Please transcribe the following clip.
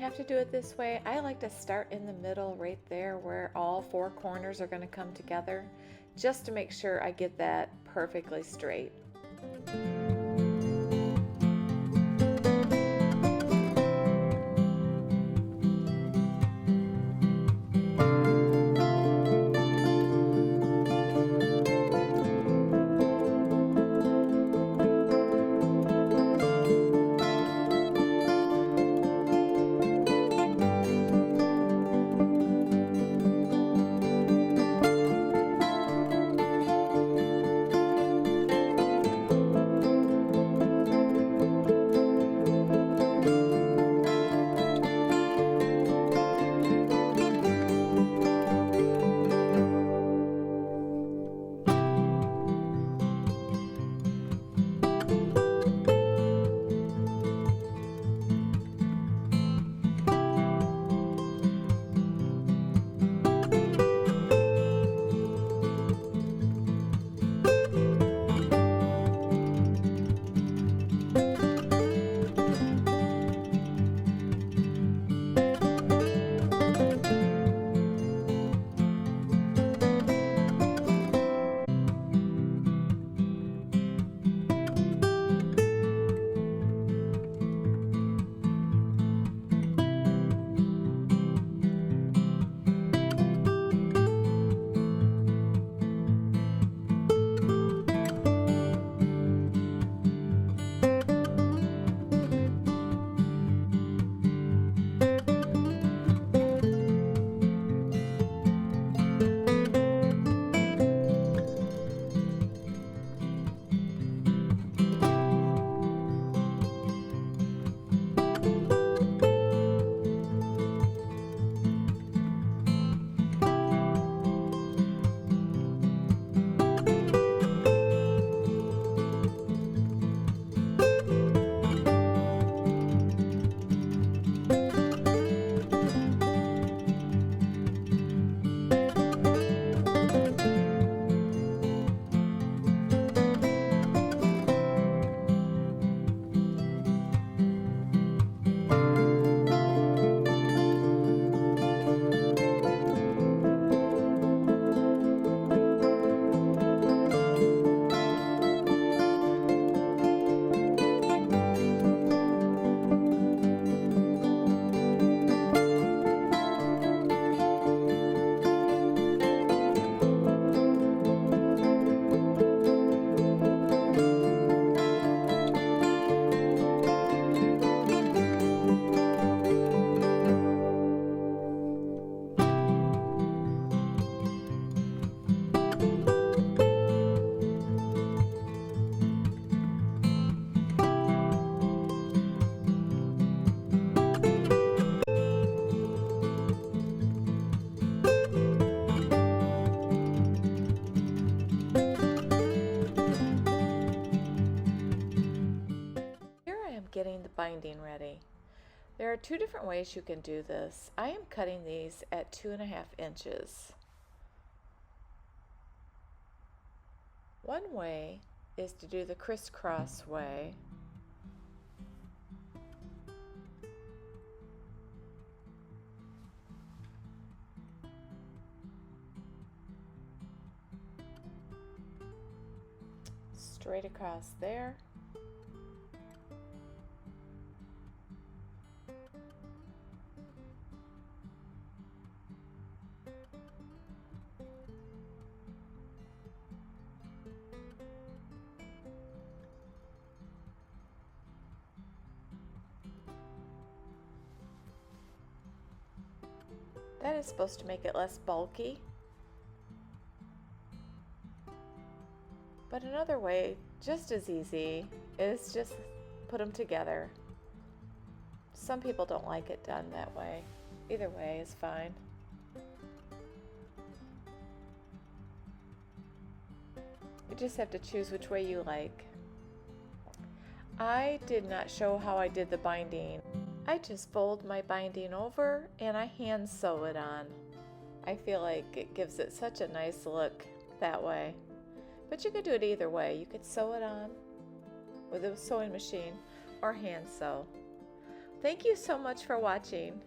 have to do it this way. I like to start in the middle right there where all four corners are going to come together, just to make sure I get that perfectly straight. Getting the binding ready. There are two different ways you can do this. I am cutting these at 2.5 inches. One way is to do the crisscross way. Straight across there. That is supposed to make it less bulky. But another way, just as easy, is just put them together. Some people don't like it done that way. Either way is fine. You just have to choose which way you like. I did not show how I did the binding. I just fold my binding over and I hand sew it on. I feel like it gives it such a nice look that way. But you could do it either way. You could sew it on with a sewing machine or hand sew. Thank you so much for watching.